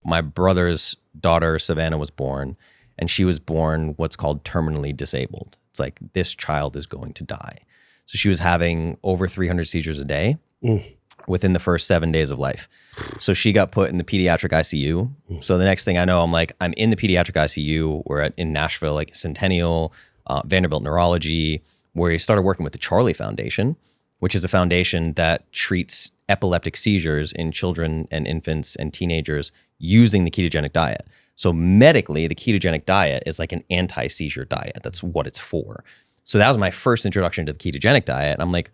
my brother's daughter, Savannah, was born, and she was born what's called terminally disabled. It's like, this child is going to die. So she was having over 300 seizures a day within the first 7 days of life. So she got put in the pediatric ICU. So the next thing I know, I'm in the pediatric ICU. We're in Nashville, like Centennial, Vanderbilt Neurology, where he started working with the Charlie Foundation, which is a foundation that treats epileptic seizures in children and infants and teenagers using the ketogenic diet. So medically, the ketogenic diet is like an anti-seizure diet. That's what it's for. So that was my first introduction to the ketogenic diet. And I'm like,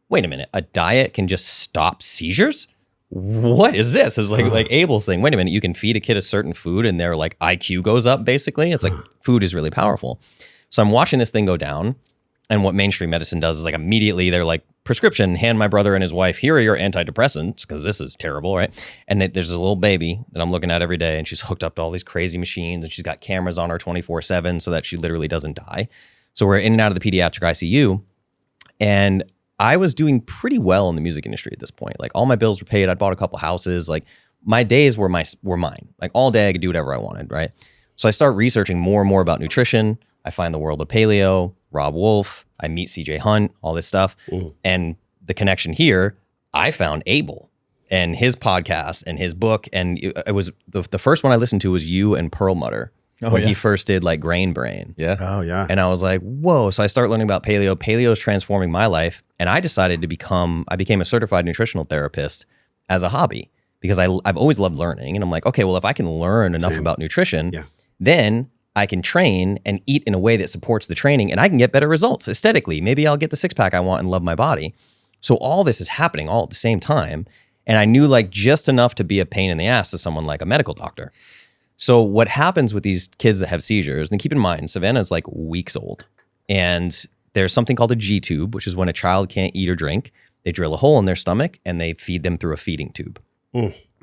wait a minute, a diet can just stop seizures? What is this? It's like Abel's thing. Wait a minute, you can feed a kid a certain food and their like IQ goes up, basically. It's like food is really powerful. So I'm watching this thing go down. And what mainstream medicine does is like immediately they're like, prescription, hand my brother and his wife, here are your antidepressants, because this is terrible, right? And there's this little baby that I'm looking at every day, and she's hooked up to all these crazy machines, and she's got cameras on her 24/7 so that she literally doesn't die. So we're in and out of the pediatric ICU, and I was doing pretty well in the music industry at this point. Like all my bills were paid. I'd bought a couple houses. Like my days were mine. Like all day I could do whatever I wanted, right? So I start researching more and more about nutrition. I find the world of paleo, Rob Wolf, I meet CJ Hunt, all this stuff. And the connection here, I found Abel and his podcast and his book. And it was the first one I listened to was you and Perlmutter when he first did like Grain Brain. Yeah. Oh, yeah. And I was like, whoa. So I start learning about paleo. Paleo is transforming my life. And I decided I became a certified nutritional therapist as a hobby because I've always loved learning. And I'm like, okay, well, if I can learn enough about nutrition, then I can train and eat in a way that supports the training and I can get better results aesthetically. Maybe I'll get the 6-pack I want and love my body. So all this is happening all at the same time. And I knew like just enough to be a pain in the ass to someone like a medical doctor. So what happens with these kids that have seizures, and keep in mind, Savannah's like weeks old. And there's something called a G-tube, which is when a child can't eat or drink. They drill a hole in their stomach and they feed them through a feeding tube.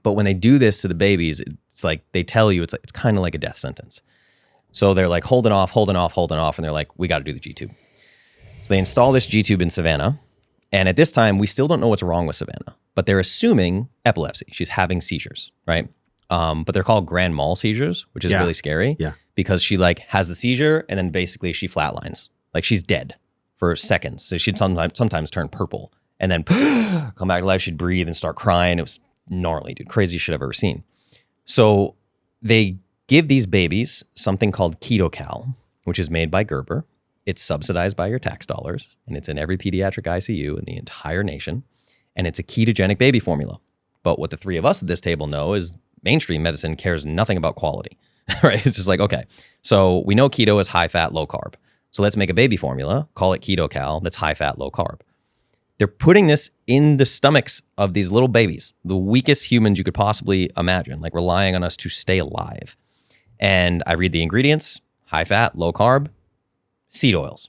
But when they do this to the babies, it's like they tell you it's kind of like a death sentence. So they're like holding off, and they're like, we got to do the G-tube. So they install this G-tube in Savannah. And at this time, we still don't know what's wrong with Savannah, but they're assuming epilepsy. She's having seizures, right? But they're called grand mal seizures, which is really scary because she like has the seizure and then basically she flatlines. Like she's dead for seconds. So she'd sometimes turn purple and then come back to life. She'd breathe and start crying. It was gnarly, dude. Craziest shit I've ever seen. So they give these babies something called KetoCal, which is made by Gerber. It's subsidized by your tax dollars, and it's in every pediatric ICU in the entire nation. And it's a ketogenic baby formula. But what the three of us at this table know is mainstream medicine cares nothing about quality, right? It's just like, okay, so we know keto is high fat, low carb. So let's make a baby formula, call it KetoCal, that's high fat, low carb. They're putting this in the stomachs of these little babies, the weakest humans you could possibly imagine, like relying on us to stay alive. And I read the ingredients, high fat, low carb, seed oils,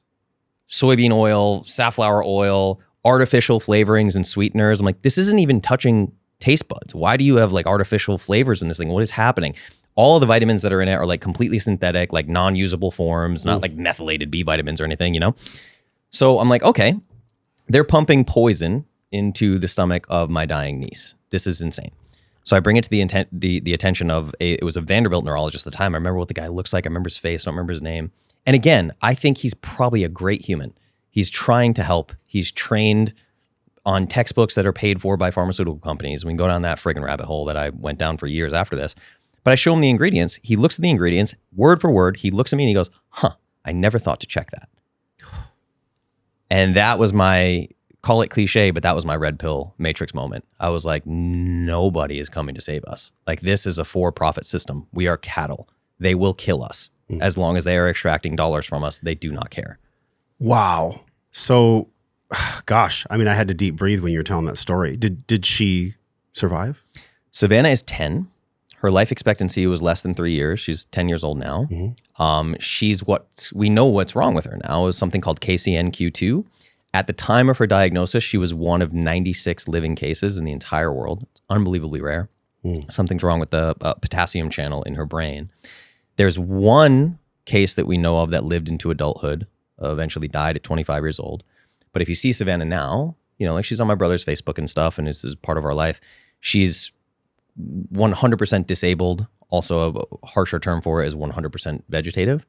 soybean oil, safflower oil, artificial flavorings and sweeteners. I'm like, this isn't even touching taste buds. Why do you have like artificial flavors in this thing? What is happening? All of the vitamins that are in it are like completely synthetic, like non-usable forms, not like methylated B vitamins or anything, you know? So I'm like, okay, they're pumping poison into the stomach of my dying niece. This is insane. So I bring it to the attention of it was a Vanderbilt neurologist at the time. I remember what the guy looks like. I remember his face. I don't remember his name. And again, I think he's probably a great human. He's trying to help. He's trained on textbooks that are paid for by pharmaceutical companies. We can go down that friggin' rabbit hole that I went down for years after this. But I show him the ingredients. He looks at the ingredients, word for word. He looks at me and he goes, I never thought to check that. And that was my, call it cliche, but that was my red pill matrix moment. I was like, nobody is coming to save us. Like this is a for-profit system. We are cattle. They will kill us. As long as they are extracting dollars from us, they do not care. Wow. So, gosh, I mean, I had to deep breathe when you were telling that story. Did she survive? Savannah is 10. Her life expectancy was less than 3 years. She's 10 years old now. She's we know what's wrong with her now is something called KCNQ2. At the time of her diagnosis, she was one of 96 living cases in the entire world. It's unbelievably rare. Something's wrong with the potassium channel in her brain. There's one case that we know of that lived into adulthood, eventually died at 25 years old. But if you see Savannah now, you know, like she's on my brother's Facebook and stuff, and this is part of our life. She's 100% disabled. Also, a harsher term for it is 100% vegetative.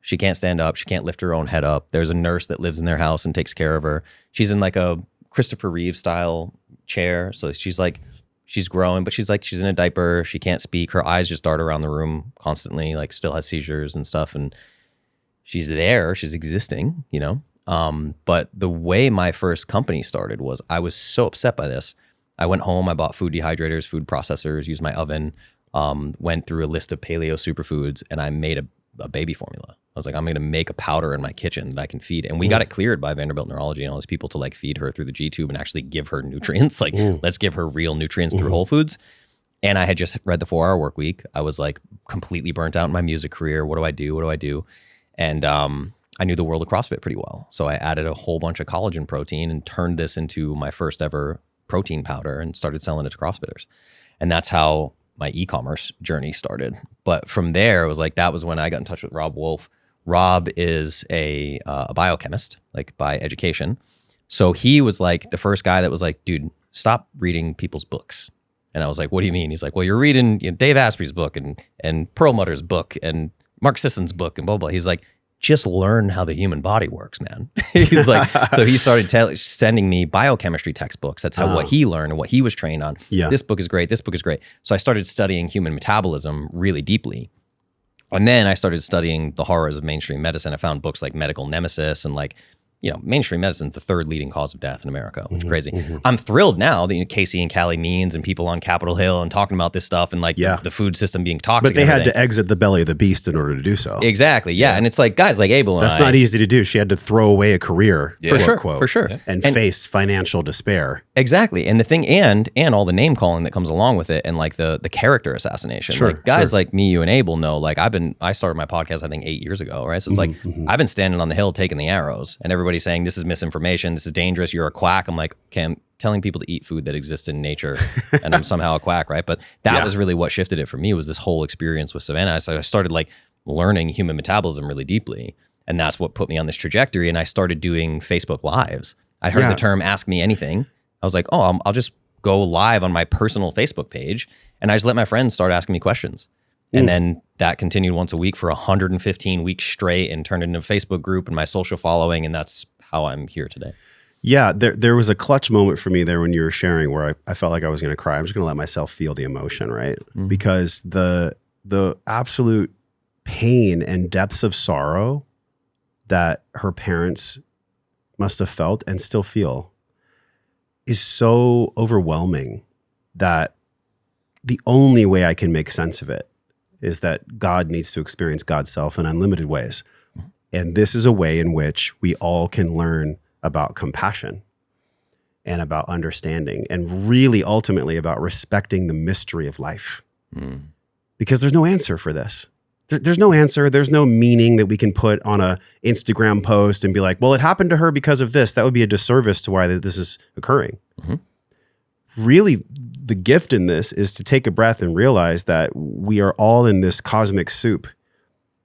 She can't stand up. She can't lift her own head up. There's a nurse that lives in their house and takes care of her. She's in like a Christopher Reeve style chair. So she's growing, but she's in a diaper. She can't speak. Her eyes just dart around the room constantly, like still has seizures and stuff. And she's there. She's existing, you know? But the way my first company started was I was so upset by this. I went home, I bought food dehydrators, food processors, used my oven, went through a list of paleo superfoods, and I made a baby formula. I was like, I'm going to make a powder in my kitchen that I can feed. And we got it cleared by Vanderbilt Neurology and all these people to like feed her through the G-tube and actually give her nutrients. Like, let's give her real nutrients through Whole Foods. And I had just read the 4-Hour Work Week. I was like completely burnt out in my music career. What do I do? And I knew the world of CrossFit pretty well. So I added a whole bunch of collagen protein and turned this into my first ever protein powder and started selling it to CrossFitters. And that's how my e-commerce journey started. But from there, it was like, that was when I got in touch with Rob Wolf. Rob is a biochemist, like by education. So he was like the first guy that was like, dude, stop reading people's books. And I was like, what do you mean? He's like, well, you're reading Dave Asprey's book and Perlmutter's book and Mark Sisson's book and blah, blah. He's like, just learn how the human body works, man. He's like, so he started sending me biochemistry textbooks. That's how what he learned and what he was trained on. Yeah. This book is great. This book is great. So I started studying human metabolism really deeply. And then I started studying the horrors of mainstream medicine. I found books like Medical Nemesis and like, you know, mainstream medicine is the third leading cause of death in America, which is crazy. I'm thrilled now that Casey and Callie Means and people on Capitol Hill and talking about this stuff and like the food system being toxic. But they had to exit the belly of the beast in order to do so. Exactly. Yeah. And it's like guys like Abel and That's not easy to do. She had to throw away a career, for sure. And face financial despair. Exactly. And the thing and all the name calling that comes along with it and like the character assassination. Like guys like me, you and Abel know, like I started my podcast, I think 8 years ago, right? So it's like, I've been standing on the hill taking the arrows and everybody's saying this is misinformation, this is dangerous, you're a quack. I'm like, okay, I'm telling people to eat food that exists in nature and I'm somehow a quack, right? But that was really what shifted it for me was this whole experience with Savannah. So I started like learning human metabolism really deeply. And that's what put me on this trajectory. And I started doing Facebook Lives. I heard the term ask me anything. I was like, oh, I'll just go live on my personal Facebook page. And I just let my friends start asking me questions. And then that continued once a week for 115 weeks straight and turned into a Facebook group and my social following. And that's how I'm here today. Yeah, there was a clutch moment for me there when you were sharing where I felt like I was going to cry. I'm just going to let myself feel the emotion, right? Because the absolute pain and depths of sorrow that her parents must have felt and still feel is so overwhelming that the only way I can make sense of it is that God needs to experience God's self in unlimited ways. And this is a way in which we all can learn about compassion and about understanding and really ultimately about respecting the mystery of life. Because there's no answer for this. There's no answer. There's no meaning that we can put on a Instagram post and be like, well, it happened to her because of this. That would be a disservice to why this is occurring. Really, the gift in this is to take a breath and realize that we are all in this cosmic soup.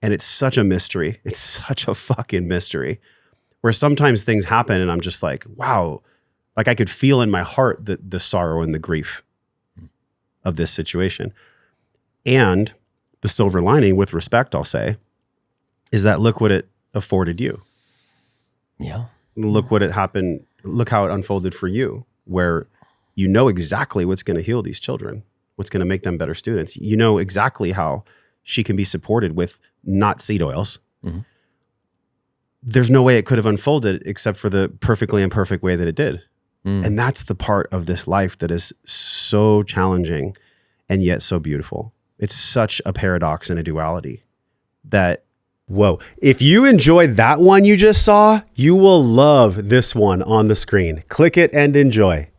And it's such a mystery. It's such a fucking mystery where sometimes things happen and I'm just like, wow, like I could feel in my heart the sorrow and the grief of this situation. And the silver lining, with respect, I'll say, is that look what it afforded you. Yeah. Look what it happened. Look how it unfolded for you, where you know exactly what's going to heal these children, what's going to make them better students. You know exactly how she can be supported with not seed oils. There's no way it could have unfolded except for the perfectly imperfect way that it did. And that's the part of this life that is so challenging and yet so beautiful. It's such a paradox and a duality that, whoa. If you enjoyed that one you just saw, you will love this one on the screen. Click it and enjoy.